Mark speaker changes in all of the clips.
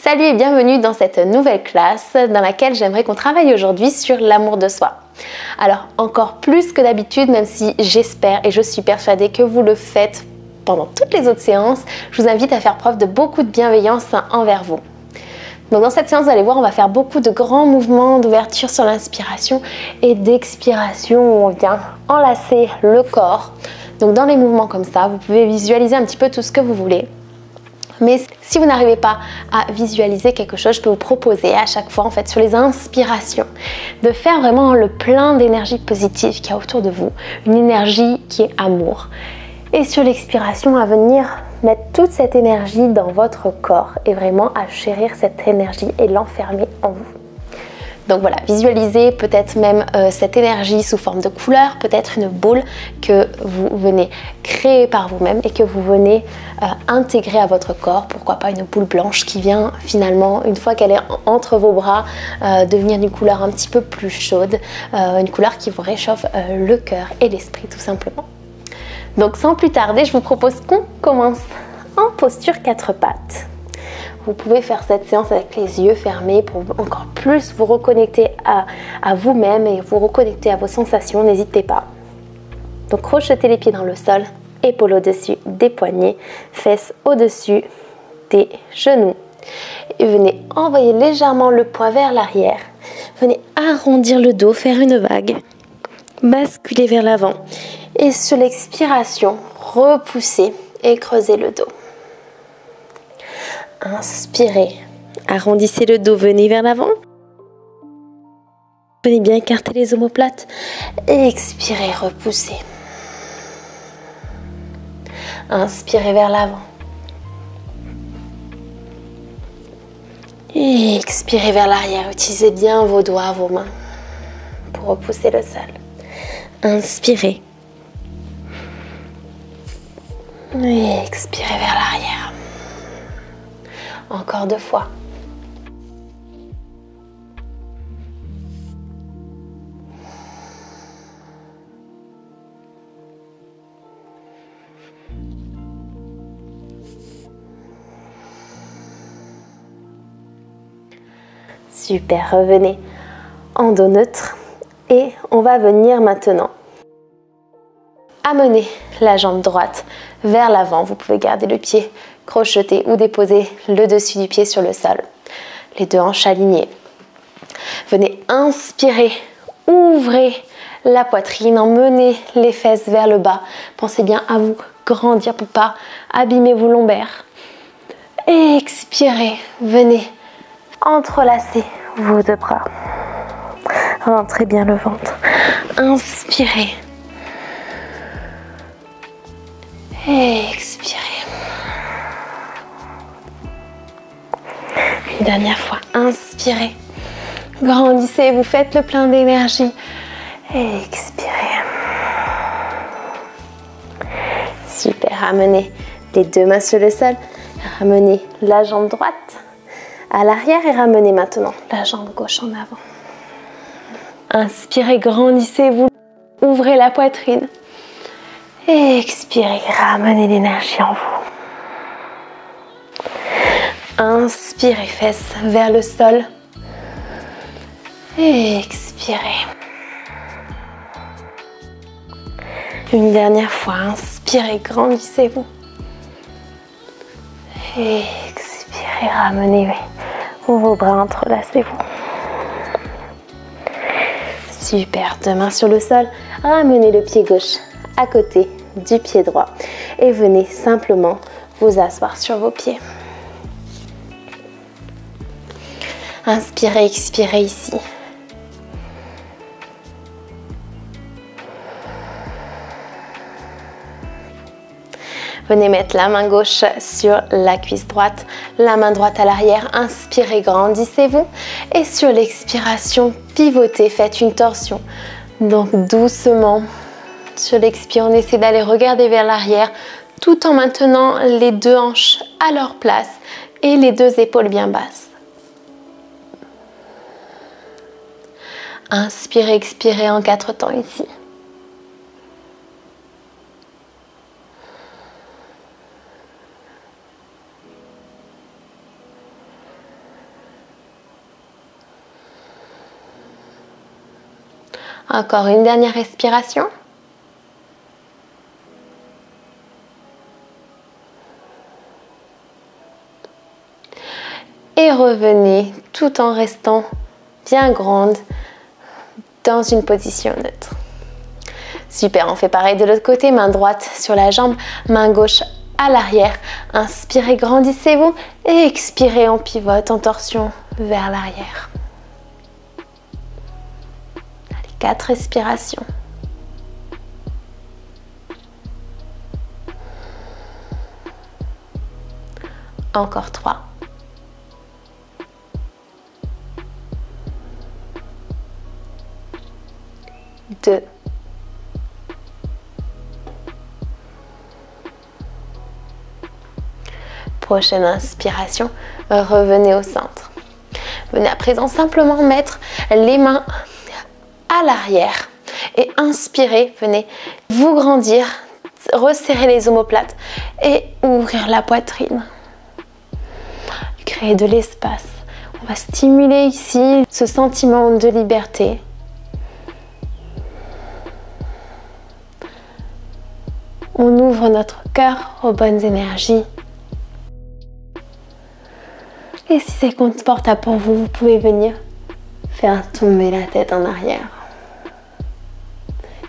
Speaker 1: Salut et bienvenue dans cette nouvelle classe dans laquelle j'aimerais qu'on travaille aujourd'hui sur l'amour de soi. Alors encore plus que d'habitude, même si j'espère et je suis persuadée que vous le faites pendant toutes les autres séances, je vous invite à faire preuve de beaucoup de bienveillance envers vous. Donc dans cette séance, vous allez voir, on va faire beaucoup de grands mouvements d'ouverture sur l'inspiration et d'expiration où on vient enlacer le corps. Donc dans les mouvements comme ça, vous pouvez visualiser un petit peu tout ce que vous voulez. Mais si vous n'arrivez pas à visualiser quelque chose, je peux vous proposer à chaque fois, en fait, sur les inspirations, de faire vraiment le plein d'énergie positive qu'il y a autour de vous, une énergie qui est amour. Et sur l'expiration, à venir mettre toute cette énergie dans votre corps et vraiment à chérir cette énergie et l'enfermer en vous. Donc voilà, visualisez peut-être même cette énergie sous forme de couleur, peut-être une boule que vous venez créer par vous-même et que vous venez intégrer à votre corps. Pourquoi pas une boule blanche qui vient finalement, une fois qu'elle est entre vos bras, devenir d'une couleur un petit peu plus chaude, une couleur qui vous réchauffe le cœur et l'esprit tout simplement. Donc sans plus tarder, je vous propose qu'on commence en posture 4 pattes. Vous pouvez faire cette séance avec les yeux fermés pour encore plus vous reconnecter à vous-même et vous reconnecter à vos sensations, n'hésitez pas. Donc rochetez les pieds dans le sol, épaules au-dessus des poignets, fesses au-dessus des genoux. Et venez envoyer légèrement le poids vers l'arrière. Venez arrondir le dos, faire une vague, basculer vers l'avant. Et sur l'expiration, repoussez et creusez le dos. Inspirez, arrondissez le dos, venez vers l'avant. Venez bien écarter les omoplates. Expirez, repoussez. Inspirez vers l'avant. Expirez vers l'arrière. Utilisez bien vos doigts, vos mains pour repousser le sol. Inspirez. Expirez vers l'arrière. Encore 2 fois. Super, revenez en dos neutre et on va venir maintenant amener la jambe droite vers l'avant. Vous pouvez garder le pied crocheté ou déposer le dessus du pied sur le sol. Les 2 hanches alignées. Venez inspirer, ouvrez la poitrine, emmenez les fesses vers le bas. Pensez bien à vous grandir pour ne pas abîmer vos lombaires. Expirez, venez entrelacer vos 2 bras. Rentrez bien le ventre. Inspirez. Expirez. Une dernière fois, inspirez. Grandissez, vous faites le plein d'énergie. Expirez. Super, ramenez les 2 mains sur le sol. Ramenez la jambe droite à l'arrière et ramenez maintenant la jambe gauche en avant. Inspirez, grandissez-vous, ouvrez la poitrine. Expirez, ramenez l'énergie en vous. Inspirez, fesses vers le sol. Expirez. Une dernière fois, inspirez, grandissez-vous. Expirez, ramenez vos bras, entrelacez-vous. Super, 2 mains sur le sol, ramenez le pied gauche à côté du pied droit et venez simplement vous asseoir sur vos pieds. Inspirez, expirez ici. Venez mettre la main gauche sur la cuisse droite, la main droite à l'arrière. Inspirez, grandissez-vous. Et sur l'expiration, pivotez, faites une torsion. Donc doucement, sur l'expire, on essaie d'aller regarder vers l'arrière tout en maintenant les 2 hanches à leur place et les 2 épaules bien basses. Inspirez, expirez en 4 temps ici. Encore une dernière respiration. Et revenez tout en restant bien grande dans une position neutre. Super, on fait pareil de l'autre côté, main droite sur la jambe, main gauche à l'arrière. Inspirez, grandissez-vous et expirez, on pivote en torsion vers l'arrière. Allez, 4 respirations. Encore 3. 2. Prochaine inspiration, revenez au centre. Venez à présent simplement mettre les mains à l'arrière et inspirez, venez vous grandir, resserrer les omoplates et ouvrir la poitrine. Créer de l'espace. On va stimuler ici ce sentiment de liberté. On ouvre notre cœur aux bonnes énergies. Et si c'est confortable pour vous, vous pouvez venir faire tomber la tête en arrière.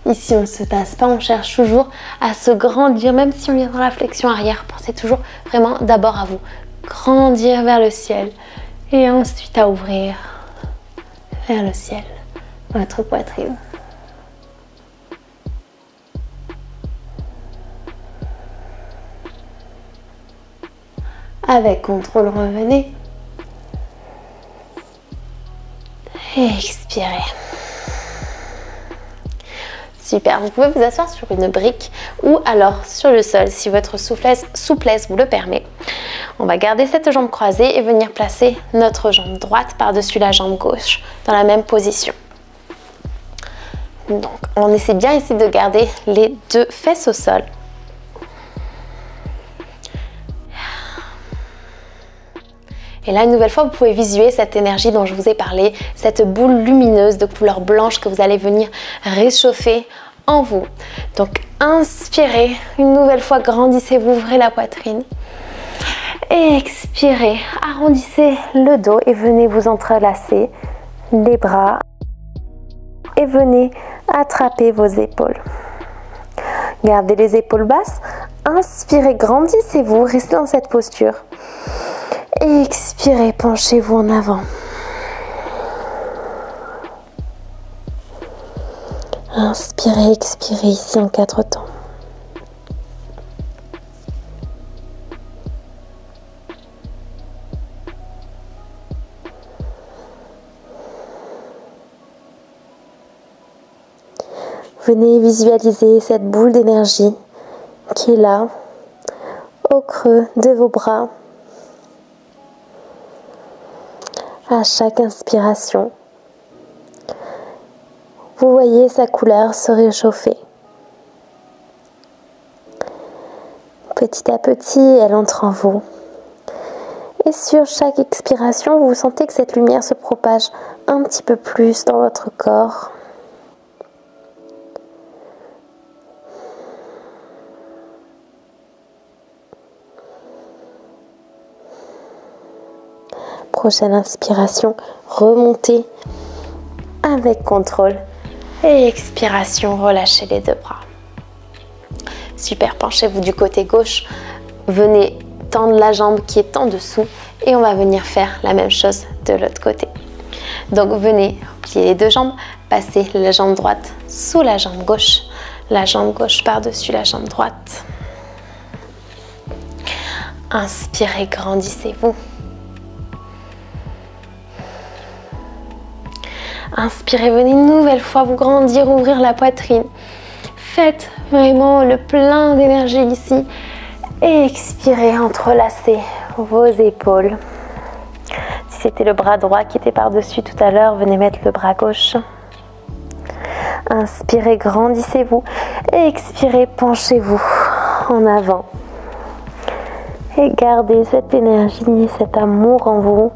Speaker 1: Ici, on ne se tasse pas, on cherche toujours à se grandir, même si on vient dans la flexion arrière. Pensez toujours vraiment d'abord à vous. Grandir vers le ciel et ensuite à ouvrir vers le ciel votre poitrine. Avec contrôle, revenez. Et expirez. Super, vous pouvez vous asseoir sur une brique ou alors sur le sol si votre souplesse vous le permet. On va garder cette jambe croisée et venir placer notre jambe droite par-dessus la jambe gauche dans la même position. Donc, on essaie bien ici de garder les deux fesses au sol. Et là, une nouvelle fois, vous pouvez visualiser cette énergie dont je vous ai parlé, cette boule lumineuse de couleur blanche que vous allez venir réchauffer en vous. Donc, inspirez, une nouvelle fois, grandissez-vous, ouvrez la poitrine. Et expirez, arrondissez le dos et venez vous entrelacer les bras. Et venez attraper vos épaules. Gardez les épaules basses, inspirez, grandissez-vous, restez dans cette posture. Et expirez, penchez-vous en avant. Inspirez, expirez ici en 4 temps. Venez visualiser cette boule d'énergie qui est là, au creux de vos bras. À chaque inspiration, vous voyez sa couleur se réchauffer. Petit à petit, elle entre en vous. Et sur chaque expiration, vous sentez que cette lumière se propage un petit peu plus dans votre corps. Prochaine inspiration, remontez avec contrôle. Et expiration, relâchez les deux bras. Super, penchez-vous du côté gauche. Venez tendre la jambe qui est en dessous. Et on va venir faire la même chose de l'autre côté. Donc venez plier les deux jambes. Passez la jambe droite sous la jambe gauche. La jambe gauche par-dessus la jambe droite. Inspirez, grandissez-vous. Inspirez, venez une nouvelle fois vous grandir, ouvrir la poitrine. Faites vraiment le plein d'énergie ici. Et expirez, entrelacez vos épaules. Si c'était le bras droit qui était par-dessus tout à l'heure, venez mettre le bras gauche. Inspirez, grandissez-vous. Et expirez, penchez-vous en avant. Et gardez cette énergie, cet amour en vous.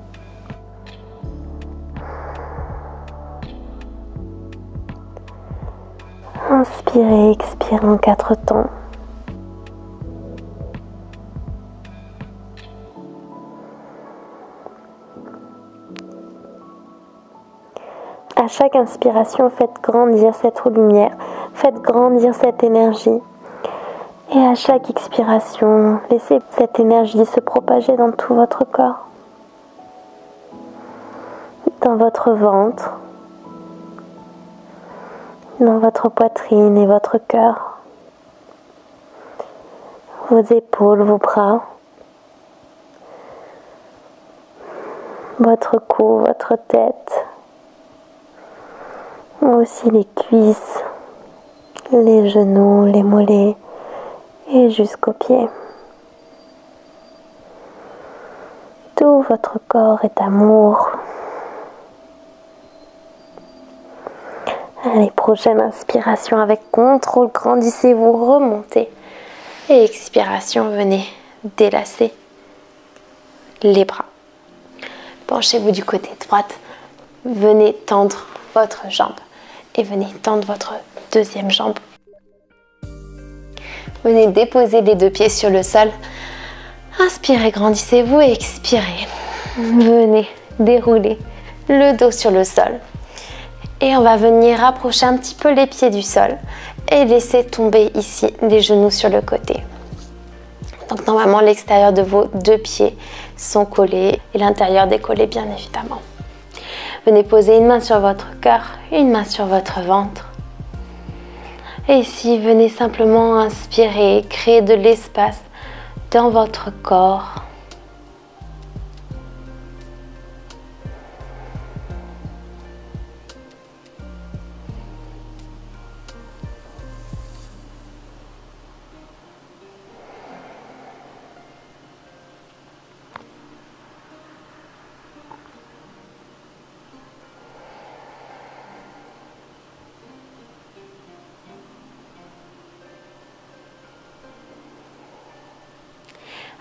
Speaker 1: Inspirez, expirez en 4 temps. À chaque inspiration, faites grandir cette lumière, faites grandir cette énergie. Et à chaque expiration, laissez cette énergie se propager dans tout votre corps, dans votre ventre, dans votre poitrine et votre cœur, vos épaules, vos bras, votre cou, votre tête, aussi les cuisses, les genoux, les mollets et jusqu'aux pieds. Tout votre corps est amour. Allez, prochaine inspiration avec contrôle, grandissez-vous, remontez. Et expiration, venez délasser les bras. Penchez-vous du côté droit, venez tendre votre jambe et venez tendre votre deuxième jambe. Venez déposer les deux pieds sur le sol. Inspirez, grandissez-vous et expirez. Venez dérouler le dos sur le sol. Et on va venir rapprocher un petit peu les pieds du sol et laisser tomber ici les genoux sur le côté. Donc normalement l'extérieur de vos deux pieds sont collés et l'intérieur décollé bien évidemment. Venez poser une main sur votre cœur, une main sur votre ventre. Et ici, venez simplement inspirer, créer de l'espace dans votre corps.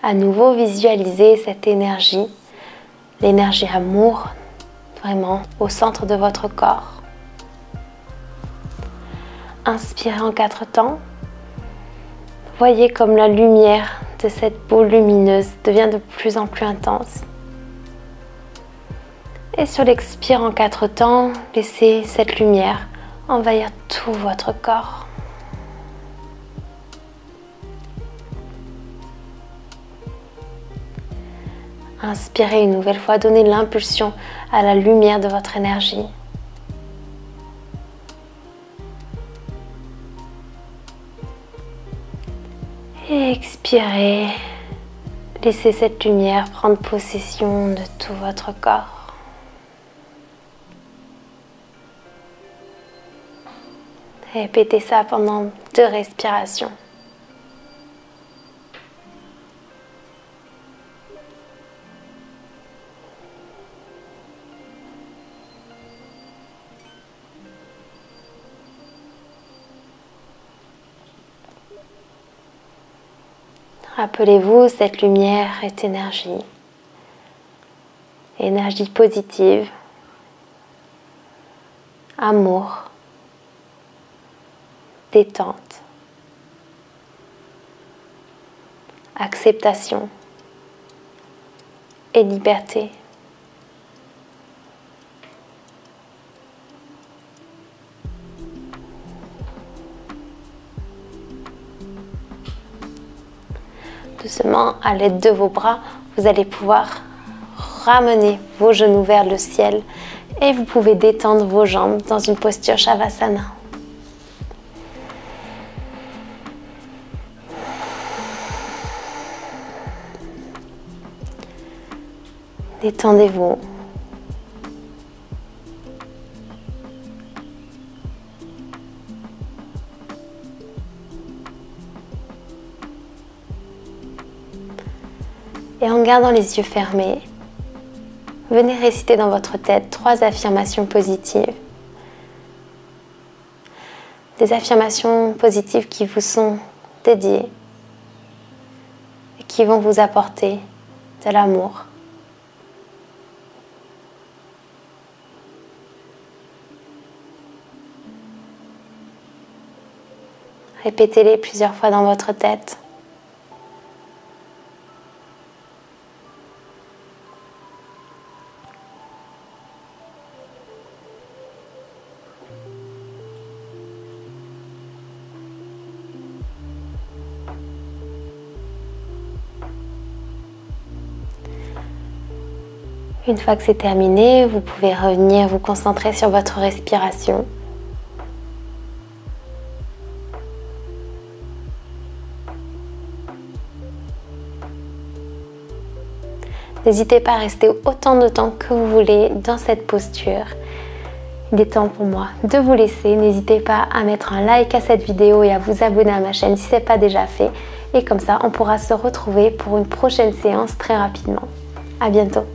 Speaker 1: À nouveau, visualisez cette énergie, l'énergie amour, vraiment au centre de votre corps. Inspirez en 4 temps. Voyez comme la lumière de cette boule lumineuse devient de plus en plus intense. Et sur l'expire en 4 temps, laissez cette lumière envahir tout votre corps. Inspirez une nouvelle fois, donnez l'impulsion à la lumière de votre énergie. Et expirez, laissez cette lumière prendre possession de tout votre corps. Répétez ça pendant 2 respirations. Rappelez-vous, cette lumière est énergie. Énergie positive, amour, détente, acceptation et liberté. Doucement, à l'aide de vos bras, vous allez pouvoir ramener vos genoux vers le ciel et vous pouvez détendre vos jambes dans une posture Shavasana. Détendez-vous. Et en gardant les yeux fermés, venez réciter dans votre tête 3 affirmations positives. Des affirmations positives qui vous sont dédiées et qui vont vous apporter de l'amour. Répétez-les plusieurs fois dans votre tête. Une fois que c'est terminé, vous pouvez revenir vous concentrer sur votre respiration. N'hésitez pas à rester autant de temps que vous voulez dans cette posture. Il est temps pour moi de vous laisser. N'hésitez pas à mettre un like à cette vidéo et à vous abonner à ma chaîne si ce n'est pas déjà fait. Et comme ça, on pourra se retrouver pour une prochaine séance très rapidement. À bientôt.